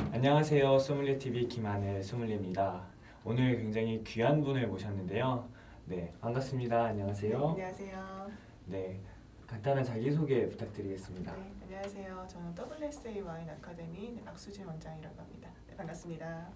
안녕하세요. 소믈리에TV 김하늘 소믈리에입니다. 오늘 굉장히 귀한 분을 모셨는데요. 네, 반갑습니다. 안녕하세요. 안녕하세요. 네, 간단한 자기소개 부탁드리겠습니다. 네, 안녕하세요. 저는 WSA 와인 아카데미 박수진 원장이라고 합니다. 네, 반갑습니다.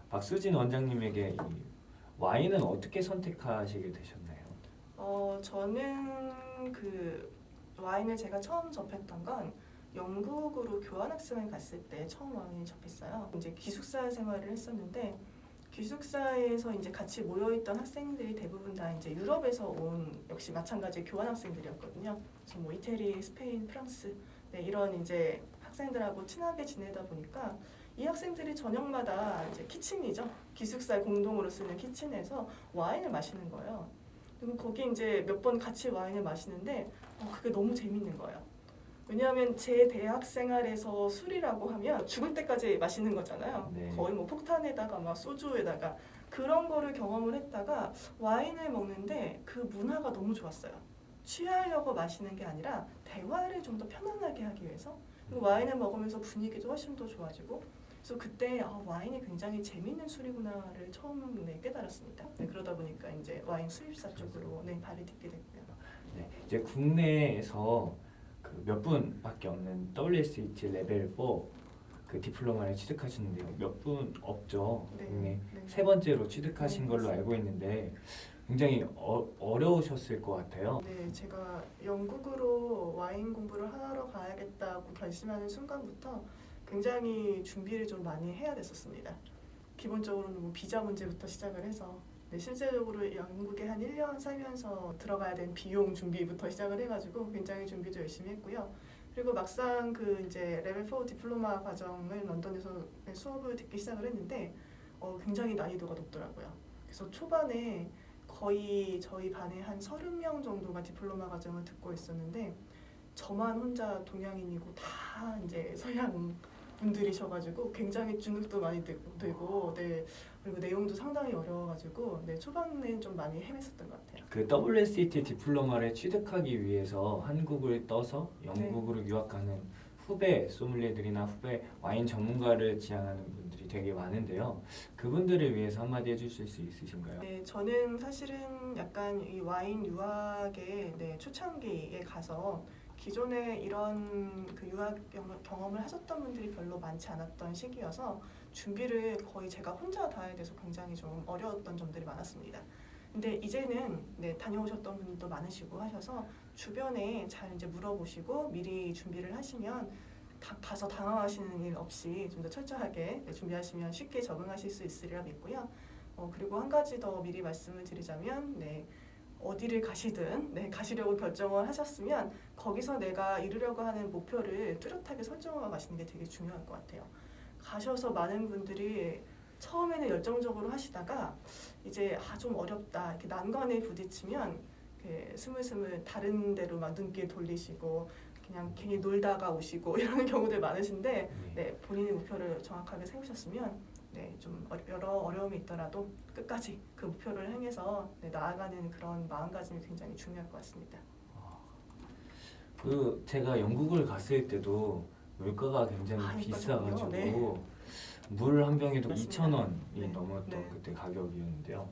박수진 원장님에게 이 와인은 어떻게 선택하시게 되셨나요? 저는 그 와인을 제가 처음 접했던 건 영국으로 교환학생을 갔을 때 처음 와인을 접했어요. 이제 기숙사 생활을 했었는데 기숙사에서 이제 같이 모여있던 학생들이 대부분 다 이제 유럽에서 온 역시 마찬가지 교환학생들이었거든요. 그래서 뭐 이태리, 스페인, 프랑스 이런 이제 학생들하고 친하게 지내다 보니까 이 학생들이 저녁마다 이제 키친이죠. 기숙사에 공동으로 쓰는 키친에서 와인을 마시는 거예요. 그리고 거기 이제 몇 번 같이 와인을 마시는데 그게 너무 재밌는 거예요. 왜냐하면 제 대학 생활에서 술이라고 하면 죽을 때까지 마시는 거잖아요. 네. 거의 뭐 폭탄에다가 막 소주에다가 그런 거를 경험을 했다가 와인을 먹는데 그 문화가 너무 좋았어요. 취하려고 마시는 게 아니라 대화를 좀 더 편안하게 하기 위해서 그리고 와인을 먹으면서 분위기도 훨씬 더 좋아지고 그래서 그때 와인이 굉장히 재밌는 술이구나를 처음 깨달았습니다. 그러다 보니까 이제 와인 수입사 쪽으로 발을 딛게 됐고요. 네, 이제 국내에서 그 몇 분밖에 없는 WSET 레벨 4 그 디플로마를 취득하시는데요. 몇 분 없죠. 네, 국내 네. 세 번째로 취득하신 네, 걸로 맞습니다. 알고 있는데 굉장히 어려우셨을 것 같아요. 네, 제가 영국으로 와인 공부를 하러 가야겠다고 결심하는 순간부터 굉장히 준비를 좀 많이 해야 됐었습니다. 기본적으로는 뭐 비자 문제부터 시작을 해서 실제적으로 영국에 한 1년 살면서 들어가야 된 비용 준비부터 시작을 해가지고 굉장히 준비도 열심히 했고요. 그리고 막상 그 이제 레벨 4 디플로마 과정을 런던에서 수업을 듣기 시작을 했는데 굉장히 난이도가 높더라고요. 그래서 초반에 거의 저희 반에 한 30명 정도가 디플로마 과정을 듣고 있었는데 저만 혼자 동양인이고 다 이제 서양 분들이셔가지고 굉장히 주눅도 많이 들고 그리고 내용도 상당히 어려워가지고 초반에는 좀 많이 헤맸었던 것 같아요. 그 WSET 디플로마를 취득하기 위해서 한국을 떠서 영국으로 유학하는 후배 소믈리에들이나 후배 와인 전문가를 지향하는 분들이 되게 많은데요. 그분들을 위해서 한마디 해주실 수 있으신가요? 네, 저는 사실은 약간 이 와인 유학의 초창기에 가서 기존에 이런 그 유학 경험을 하셨던 분들이 별로 많지 않았던 시기여서 준비를 거의 제가 혼자 다 해야 돼서 굉장히 좀 어려웠던 점들이 많았습니다. 근데 이제는 다녀오셨던 분들도 많으시고 하셔서 주변에 잘 이제 물어보시고 미리 준비를 하시면 가서 당황하시는 일 없이 좀 더 철저하게 준비하시면 쉽게 적응하실 수 있으리라 믿고요. 그리고 한 가지 더 미리 말씀을 드리자면 어디를 가시든 가시려고 결정을 하셨으면 거기서 내가 이루려고 하는 목표를 뚜렷하게 설정하고 가시는 게 되게 중요할 것 같아요. 가셔서 많은 분들이 처음에는 열정적으로 하시다가 이제 좀 어렵다 이렇게 난관에 부딪히면 스물스물 다른 데로 막 눈길 돌리시고 그냥 괜히 놀다가 오시고 이러는 경우들 많으신데 본인의 목표를 정확하게 세우셨으면 좀 여러 어려움이 있더라도 끝까지 그 목표를 향해서 나아가는 그런 마음가짐이 굉장히 중요할 것 같습니다. 그 제가 영국을 갔을 때도 물가가 굉장히 비싸가지고 물 한 병에도 2,000원이 넘었던 그때 가격이었는데요.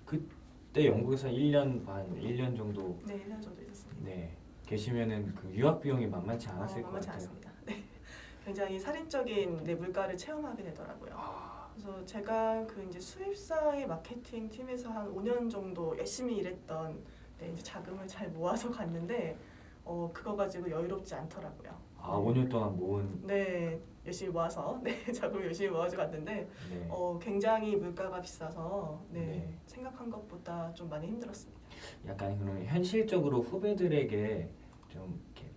그때 영국에서 1년 반, 1년 정도 1년 정도 있었습니다. 계시면은 그 유학 비용이 만만치 않았을 것 만만치 같아요. 않습니다. 굉장히 살인적인 물가를 체험하게 되더라고요. 그래서 제가 그 이제 수입사의 마케팅 팀에서 한 5년 정도 열심히 일했던 이제 자금을 잘 모아서 갔는데 그거 가지고 여유롭지 않더라고요. 5년 동안 모은. 열심히 모아서 자금을 열심히 모아서 갔는데 굉장히 물가가 비싸서 생각한 것보다 좀 많이 힘들었습니다. 약간 그러면 현실적으로 후배들에게 좀 이렇게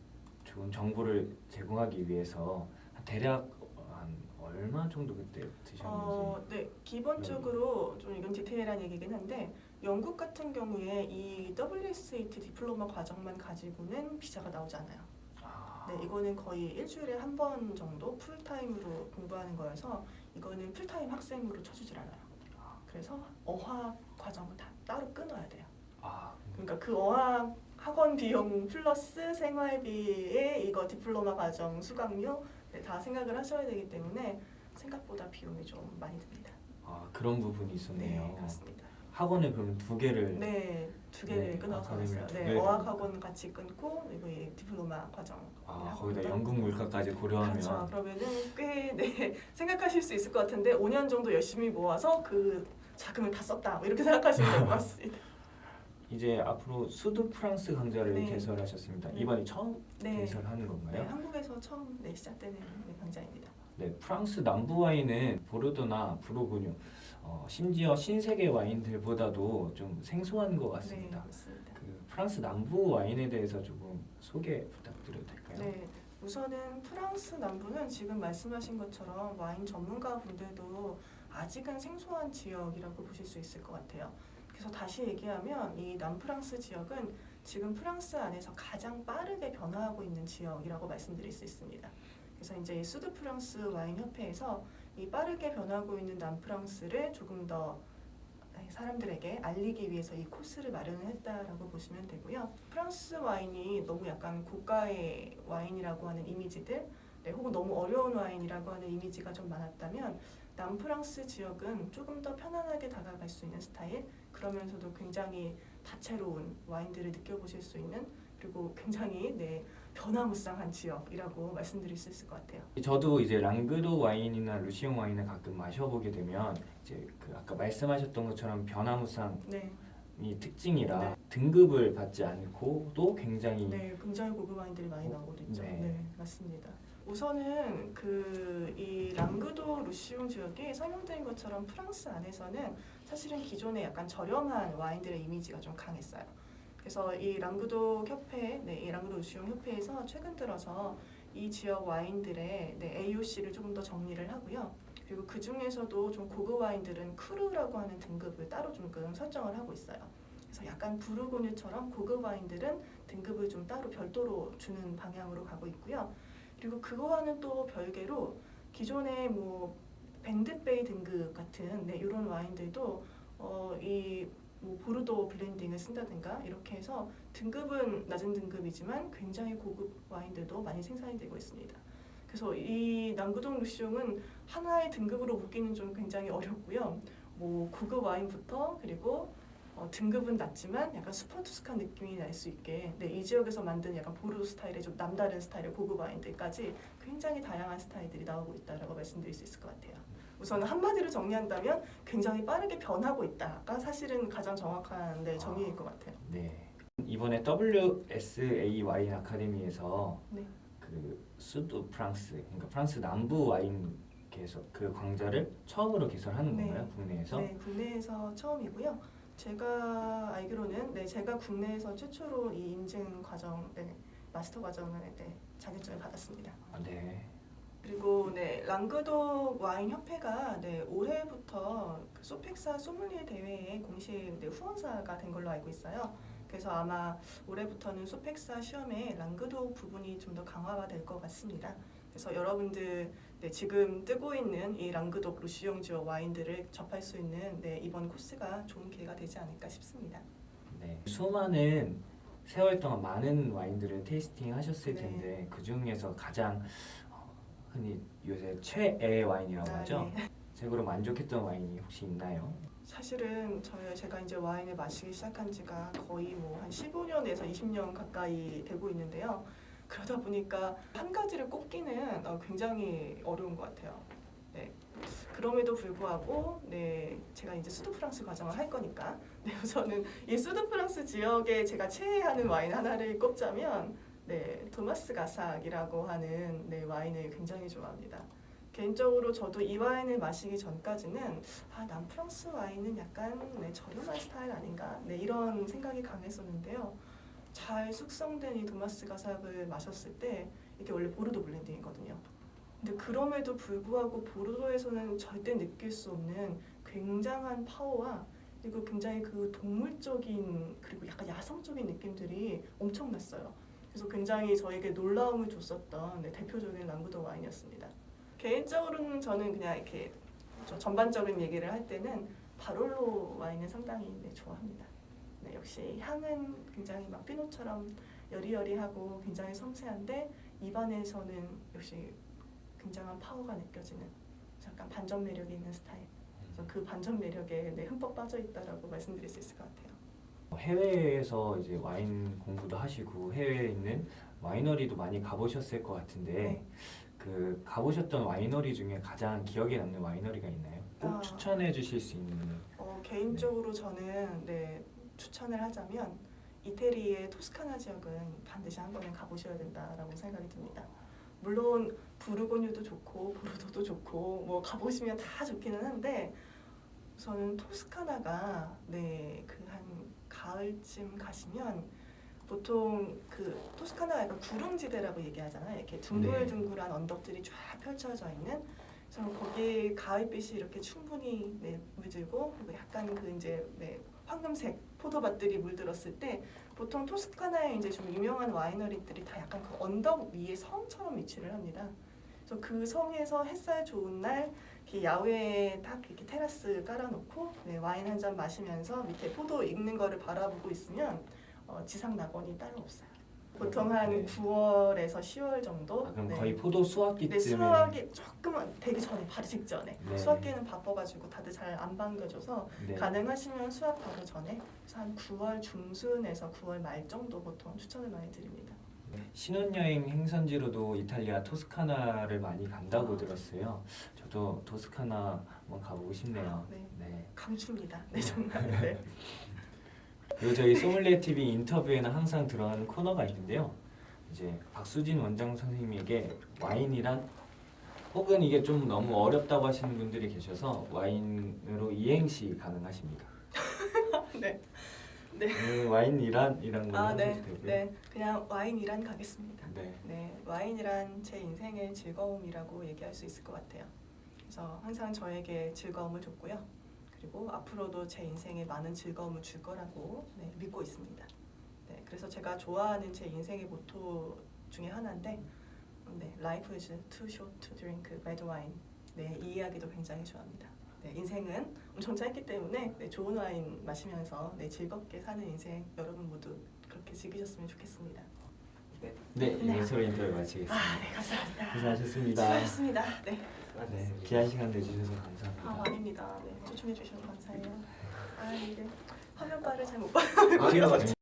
좋은 정보를 제공하기 위해서 대략 한 얼마 정도 그때 드셨는지? 기본적으로 좀 이건 디테일한 얘기긴 한데 영국 같은 경우에 이 WSET 디플로마 과정만 가지고는 비자가 나오지 않아요. 이거는 거의 일주일에 한 번 정도 풀타임으로 공부하는 거여서 이거는 풀타임 학생으로 쳐주질 않아요. 그래서 어학 과정은 다 따로 끊어야 돼요. 그러니까 그 어학 학원 비용 플러스 생활비에 이거 디플로마 과정 수강료 다 생각을 하셔야 되기 때문에 생각보다 비용이 좀 많이 듭니다. 아, 그런 부분이 있었네요. 네, 그렇습니다. 학원을 그러면 두 개를 네, 두 개를 네, 끊어서 아카데미를 왔어요. 두 네, 개를 어학학원 같이 끊고 그리고 이 디플로마 과정. 거기다 연극 물가까지 고려하면 그렇죠. 그러면은 꽤 네, 생각하실 수 있을 것 같은데 5년 정도 열심히 모아서 그 자금을 다 썼다 뭐 이렇게 생각하시면 될 것 같습니다. 이제 앞으로 수두 프랑스 강좌를 네. 개설하셨습니다. 네. 이번이 처음 네. 개설하는 네, 건가요? 한국에서 처음 시작되는 강좌입니다. 네, 프랑스 남부 와인은 보르도나 부르고뉴, 심지어 신세계 와인들보다도 좀 생소한 것 네, 같습니다. 맞습니다. 그 프랑스 남부 와인에 대해서 조금 소개 부탁드려도 될까요? 네, 우선은 프랑스 남부는 지금 말씀하신 것처럼 와인 전문가 분들도 아직은 생소한 지역이라고 보실 수 있을 것 같아요. 그래서 다시 얘기하면 이 남프랑스 지역은 지금 프랑스 안에서 가장 빠르게 변화하고 있는 지역이라고 말씀드릴 수 있습니다. 그래서 이제 이 수드 프랑스 와인 협회에서 이 빠르게 변하고 있는 남프랑스를 조금 더 사람들에게 알리기 위해서 이 코스를 마련을 했다라고 보시면 되고요. 프랑스 와인이 너무 약간 고가의 와인이라고 하는 이미지들, 네, 혹은 너무 어려운 와인이라고 하는 이미지가 좀 많았다면 남프랑스 지역은 조금 더 편안하게 다가갈 수 있는 스타일, 그러면서도 굉장히 다채로운 와인들을 느껴보실 수 있는, 그리고 굉장히 변화무쌍한 지역이라고 말씀드릴 수 있을 것 같아요. 저도 이제 랑그도 와인이나 루시옹 와인을 가끔 마셔보게 되면 이제 그 아까 말씀하셨던 것처럼 변화무쌍이 네, 특징이라 네. 등급을 받지 않고도 굉장히 네, 굉장히 고급 와인들이 많이 나오고 있죠. 네. 네, 맞습니다. 우선은 이 랑그도 루시옹 지역이 설명드린 것처럼 프랑스 안에서는 사실은 기존에 약간 저렴한 와인들의 이미지가 좀 강했어요. 그래서 이 랑그도 협회, 이 랑그도 루시옹 협회에서 최근 들어서 이 지역 와인들의 AOC를 조금 더 정리를 하고요. 그리고 그 중에서도 좀 고급 와인들은 크루라고 하는 등급을 따로 조금 설정을 하고 있어요. 그래서 약간 부르고뉴처럼 고급 와인들은 등급을 좀 따로 별도로 주는 방향으로 가고 있고요. 그리고 그거와는 또 별개로 기존의 뭐 밴드베이 등급 같은 이런 와인들도 뭐 보르도 블렌딩을 쓴다든가 이렇게 해서 등급은 낮은 등급이지만 굉장히 고급 와인들도 많이 생산이 되고 있습니다. 그래서 이 랑그동 루시옹은 하나의 등급으로 묶기는 좀 굉장히 어렵고요. 뭐 고급 와인부터 그리고 등급은 낮지만 약간 슈퍼투스칸 느낌이 날 수 있게 이 지역에서 만든 약간 보르도 스타일의 좀 남다른 스타일의 고급 와인들까지 굉장히 다양한 스타일들이 나오고 있다라고 말씀드릴 수 있을 것 같아요. 우선 한마디로 정리한다면 굉장히 빠르게 변하고 있다가 사실은 가장 정확한 정의일 것 같아요. 네. 이번에 WSA 와인 아카데미에서 네. 그 수도 프랑스, 그러니까 프랑스 남부 와인 개설 그 강좌를 처음으로 개설하는 네. 건가요? 국내에서? 네, 국내에서 처음이고요. 제가 알기로는 제가 국내에서 최초로 이 인증 과정, 마스터 과정을 자격증을 받았습니다. 네. 그리고 랑그독 와인 협회가 올해부터 그 소펙사 소믈리에 대회에 공식 후원사가 된 걸로 알고 있어요. 그래서 아마 올해부터는 소펙사 시험에 랑그독 부분이 좀 더 강화가 될 것 같습니다. 그래서 여러분들 지금 뜨고 있는 이 랑그독 루시옹 지역 와인들을 접할 수 있는 이번 코스가 좋은 기회가 되지 않을까 싶습니다. 네. 수많은 세월 동안 많은 와인들을 테이스팅 하셨을 네. 텐데 그 중에서 가장 흔히 요새 최애 와인이라고 하죠. 네. 최고로 만족했던 와인이 혹시 있나요? 사실은 제가 이제 와인을 마시기 시작한 지가 거의 뭐 한 15년에서 20년 가까이 되고 있는데요. 그러다 보니까 한 가지를 꼽기는 굉장히 어려운 것 같아요. 그럼에도 불구하고 제가 이제 수도 프랑스 과정을 할 거니까 우선은 이 수도 프랑스 지역에 제가 최애하는 와인 하나를 꼽자면 도마스 가삭이라고 하는 와인을 굉장히 좋아합니다. 개인적으로 저도 이 와인을 마시기 전까지는 남프랑스 와인은 약간 저렴한 스타일 아닌가 이런 생각이 강했었는데요. 잘 숙성된 이 도마스 가삭을 마셨을 때 이게 원래 보르도 블렌딩이거든요. 근데 그럼에도 불구하고 보르도에서는 절대 느낄 수 없는 굉장한 파워와 그리고 굉장히 그 동물적인 그리고 약간 야성적인 느낌들이 엄청났어요. 그래서 굉장히 저에게 놀라움을 줬었던 대표적인 랑그독 와인이었습니다. 개인적으로는 저는 그냥 이렇게 전반적인 얘기를 할 때는 바롤로 와인을 상당히 좋아합니다. 역시 향은 굉장히 막 피노처럼 여리여리하고 굉장히 섬세한데 입안에서는 역시 굉장한 파워가 느껴지는 약간 반전 매력이 있는 스타일. 그래서 그 반전 매력에 네, 흠뻑 빠져 있다라고 말씀드릴 수 있을 것 같아요. 해외에서 이제 와인 공부도 하시고 해외에 있는 와이너리도 많이 가보셨을 것 같은데 네. 그 가보셨던 와이너리 중에 가장 기억에 남는 와이너리가 있나요? 꼭 아. 추천해 주실 수 있는. 개인적으로 저는 네, 추천을 하자면 이태리의 토스카나 지역은 반드시 한 번은 가보셔야 된다라고 생각이 듭니다. 물론 부르고뉴도 좋고 보르도도 좋고 뭐 가보시면 다 좋기는 한데 저는 토스카나가 네, 그 한 가을쯤 가시면 보통 그 토스카나가 약간 구릉지대라고 얘기하잖아요. 이렇게 둥글둥글한 언덕들이 쫙 펼쳐져 있는. 그래서 거기에 가을빛이 이렇게 충분히 네, 물들고 그리고 약간 그 이제 네, 황금색 포도밭들이 물들었을 때 보통 토스카나에 이제 좀 유명한 와이너리들이 다 약간 그 언덕 위에 성처럼 위치를 합니다. 그래서 그 성에서 햇살 좋은 날 이렇게 야외에 딱 이렇게 테라스 깔아놓고 네, 와인 한 잔 마시면서 밑에 포도 익는 거를 바라보고 있으면 지상 낙원이 따로 없어요. 보통 한 네. 9월에서 10월 정도. 그럼 네. 거의 포도 수확기쯤에. 네, 수확이 조금은 되기 전에 바로 직전에. 네. 수확기는 바빠가지고 다들 잘 안 반겨줘서 네. 가능하시면 수확 바로 전에. 그래서 한 9월 중순에서 9월 말 정도 보통 추천을 많이 드립니다. 신혼여행 행선지로도 이탈리아 토스카나를 많이 간다고 들었어요. 저도 토스카나 한번 가보고 싶네요. 네. 네. 강추입니다. 네, 정말. 네. 그리고 저희 소믈리에 TV 인터뷰에는 항상 들어가는 코너가 있는데요. 이제 박수진 원장 선생님에게 와인이란 혹은 이게 좀 너무 어렵다고 하시는 분들이 계셔서 와인으로 이행시 가능하십니다. 네. 네. 와인이란 이런 걸로 네. 하셔도 되고요. 네. 그냥 와인이란 가겠습니다. 네. 네, 와인이란 제 인생의 즐거움이라고 얘기할 수 있을 것 같아요. 그래서 항상 저에게 즐거움을 줬고요. 그리고 앞으로도 제 인생에 많은 즐거움을 줄 거라고 네, 믿고 있습니다. 네, 그래서 제가 좋아하는 제 인생의 모토 중에 하나인데, 네, Life is too short to drink red wine. 네, 이 이야기도 굉장히 좋아합니다. 네, 인생은 엄청 짧기 때문에 네, 좋은 와인 마시면서 네, 즐겁게 사는 인생 여러분 모두 그렇게 즐기셨으면 좋겠습니다. 네, 이것으로 인터뷰 마치겠습니다. 네, 감사합니다. 고생하셨습니다. 수고하셨습니다. 네. 네, 귀한 시간 내주셔서 감사합니다. 아닙니다. 네, 초청해 주셔서 감사해요. 이게 화면바를 잘 못 봐요. 아,